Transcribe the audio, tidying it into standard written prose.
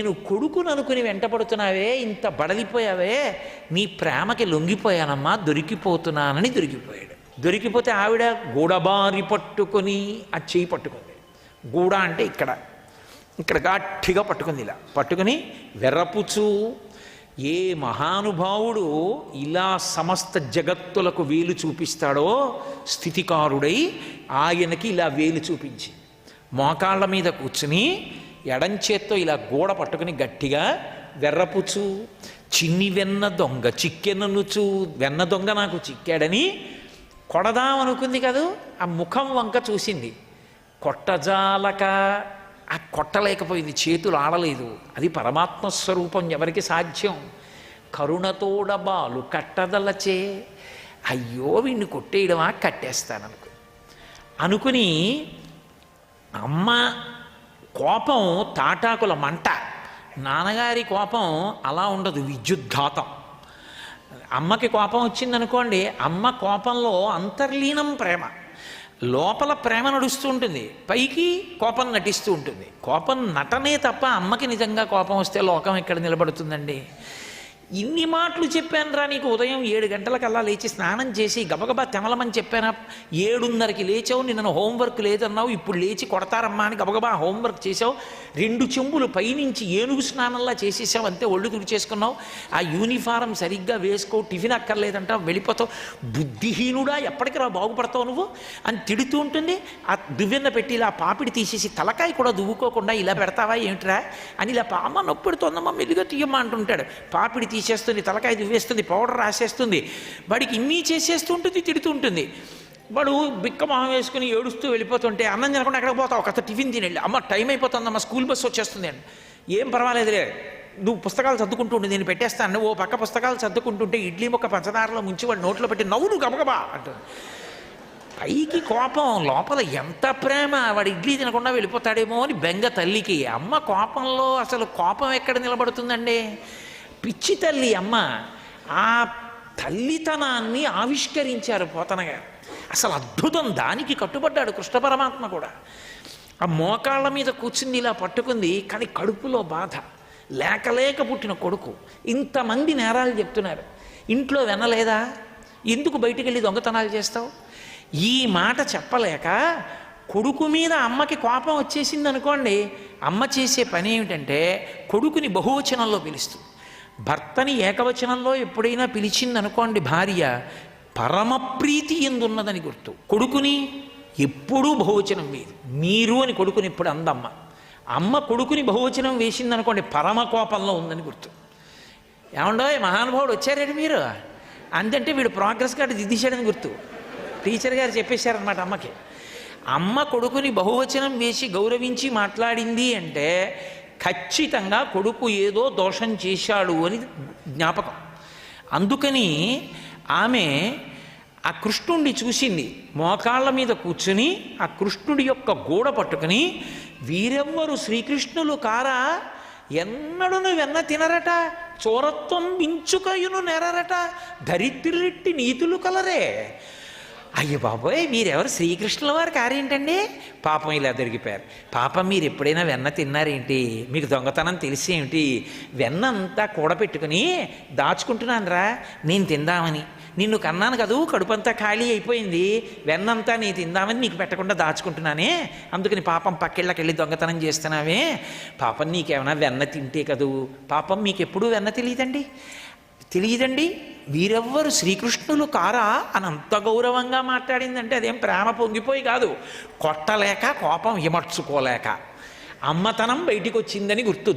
నేను కొడుకును అనుకుని వెంటపడుతున్నావే, ఇంత బడలిపోయావే, నీ ప్రేమకి లొంగిపోయానమ్మా, దొరికిపోతున్నానని దొరికిపోయాడు. దొరికిపోతే ఆవిడ గూడబారి పట్టుకొని ఆ చెయ్యి పట్టుకుంది. గూడ అంటే ఇక్కడ గట్టిగా పట్టుకుంది. ఇలా పట్టుకుని వెర్రపుచు, ఏ మహానుభావుడు ఇలా సమస్త జగత్తులకు వేలు చూపిస్తాడో స్థితికారుడై ఆయనకి ఇలా వేలు చూపించి మోకాళ్ళ మీద కూర్చుని ఎడంచేత్తో ఇలా గోడ పట్టుకుని గట్టిగా వెర్రపుచు, చిన్ని వెన్న దొంగ చిక్కెననుచు, వెన్న దొంగ నాకు చిక్కాడని కొడదామనుకుంది కదూ, ఆ ముఖం వంక చూసింది. కొట్టజాలక, ఆ కొట్టలేకపోయింది, చేతులు ఆడలేదు. అది పరమాత్మ స్వరూపం, ఎవరికి సాధ్యం? కరుణతోడబాలు కట్టదలచే, అయ్యో వీడిని కొట్టేయడమా, అనుకుని అమ్మ కోపం తాటాకుల మంట. నాన్నగారి కోపం అలా ఉండదు, విద్యుద్ఘాతం. అమ్మకి కోపం వచ్చిందనుకోండి, అమ్మ కోపంలో అంతర్లీనం ప్రేమ, లోపల ప్రేమ నడుస్తూ ఉంటుంది, పైకి కోపం నటిస్తూ ఉంటుంది. కోపం నటనే తప్ప అమ్మకి నిజంగా కోపం వస్తే లోకం ఎక్కడ నిలబడుతుందండి? ఇన్ని మాటలు చెప్పానురా నీకు, ఉదయం 7 గంటలకల్లా లేచి స్నానం చేసి గబగబా తెమలమని చెప్పానా? 7:30కి లేచావు, నిన్న హోంవర్క్ లేదన్నావు, ఇప్పుడు లేచి కొడతారమ్మా అని గబగబా హోంవర్క్ చేసావు. 2 చెంబులు పైనుంచి ఏనుగు స్నానంలా చేసేసావు, అంతే ఒళ్ళు తుడిచేసుకున్నావు. ఆ యూనిఫారం సరిగ్గా వేసుకో, టిఫిన్ అక్కర్లేదంటావు, వెళ్ళిపోతావు. బుద్ధిహీనుడా, ఎప్పటికి రా బాగుపడతావు నువ్వు అని తిడుతూ ఉంటుంది. ఆ దువ్వెన్న పెట్టి ఇలా పాపిడి తీసేసి తలకాయ కూడా దువ్వుకోకుండా ఇలా పెడతావా ఏమిట్రా అని, ఇలా అమ్మ నొప్పి పెడుతోందమ్మా మెల్లిగా తీయమ్మా అంటుంటాడు. పాపిడి తీసేస్తుంది, తలకాయ దువ్వేస్తుంది, పౌడర్ రాసేస్తుంది, వాడికి ఇన్ని చేసేస్తూ ఉంటుంది, తిడుతూ ఉంటుంది. వాడు బిక్క మొహం వేసుకుని ఏడుస్తూ వెళ్ళిపోతుంటే, అన్నం తినకుండా ఎక్కడ పోతావు, ఒక టిఫిన్ తినేళ్ళి, అమ్మ టైం అయిపోతుందమ్మా, స్కూల్ బస్సు వచ్చేస్తుంది అండి. ఏం పర్వాలేదులే, నువ్వు పుస్తకాలు చదువుకుంటూ ఉండి నేను పెట్టేస్తాను. ఓ పక్క పుస్తకాలు చదువుకుంటుంటే ఇడ్లీ మొక్క పంచదారలో ముంచి వాడు నోట్లో పెట్టి నవ్వు గబగబా అంటుంది. పైకి కోపం, లోపల ఎంత ప్రేమ, వాడు ఇడ్లీ తినకుండా వెళ్ళిపోతాడేమో అని బెంగ తల్లికి. అమ్మ కోపంలో అసలు కోపం ఎక్కడ నిలబడుతుందండి? పిచ్చి తల్లి అమ్మ. ఆ తల్లితనాన్ని ఆవిష్కరించారు పోతన గారు. అసలు అద్భుతం, దానికి కట్టుబడ్డాడు కృష్ణ పరమాత్మ కూడా. ఆ మోకాళ్ళ మీద కూర్చుంది, ఇలా పట్టుకుంది, కానీ కడుపులో బాధ, లేక పుట్టిన కొడుకు, ఇంతమంది నేరాలు చెప్తున్నారు, ఇంట్లో వినలేదా, ఎందుకు బయటికి వెళ్ళి దొంగతనాలు చేస్తావు? ఈ మాట చెప్పలేక కొడుకు మీద అమ్మకి కోపం వచ్చేసింది అనుకోండి, అమ్మ చేసే పని ఏమిటంటే కొడుకుని బహువచనంలో పిలుస్తుంది. భర్తని ఏకవచనంలో ఎప్పుడైనా పిలిచిందనుకోండి భార్య, పరమప్రీతి ఎందున్నదని గుర్తు. కొడుకుని ఎప్పుడూ బహువచనం వేది, మీరు అని కొడుకుని ఎప్పుడు అందమ్మ. అమ్మ కొడుకుని బహువచనం వేసిందనుకోండి, పరమ కోపంలో ఉందని గుర్తు. ఏమండో మహానుభావుడు వచ్చారేంటి మీరు అందంటే వీడు ప్రోగ్రెస్ కార్డు దిద్దేశాడని గుర్తు. టీచర్ గారు చెప్పేశారనమాట అమ్మకి. అమ్మ కొడుకుని బహువచనం వేసి గౌరవించి మాట్లాడింది అంటే ఖచ్చితంగా కొడుకు ఏదో దోషం చేశాడు అని జ్ఞాపకం. అందుకని ఆమె ఆ కృష్ణుణ్ణి చూసింది, మోకాళ్ళ మీద కూర్చుని ఆ కృష్ణుడి యొక్క గూడ పట్టుకుని, వీరెవ్వరు శ్రీకృష్ణులు కారా, ఎన్నడును వెన్న తినరట, చోరత్వం మించుకయును నెరరట, దరిద్రులిట్టి నీతులు కలరే. అయ్యో బాబోయ్, మీరెవరు, శ్రీకృష్ణుల వారి కారేంటండి? పాపం ఇలా దొరికిపోయారు. పాపం మీరు ఎప్పుడైనా వెన్న తిన్నారేంటి? మీకు దొంగతనం తెలిసేమిటి? వెన్న అంతా కూడపెట్టుకుని దాచుకుంటున్నాను రా నేను తిందామని. నిన్ను కన్నాను కదూ, కడుపంతా ఖాళీ అయిపోయింది, వెన్నంతా నేను తిందామని నీకు పెట్టకుండా దాచుకుంటున్నానే, అందుకని పాపం పక్కిళ్ళకి వెళ్ళి దొంగతనం చేస్తున్నావే. పాపం నీకేమైనా వెన్న తింటే కదూ, పాపం మీకు ఎప్పుడూ వెన్న తెలియదండి. వీరెవ్వరు శ్రీకృష్ణులు కారా అని అంత గౌరవంగా మాట్లాడిందంటే అదేం ప్రేమ పొంగిపోయి కాదు, కొట్టలేక కోపం ఇమర్చుకోలేక అమ్మతనం బయటికి వచ్చిందని గుర్తు.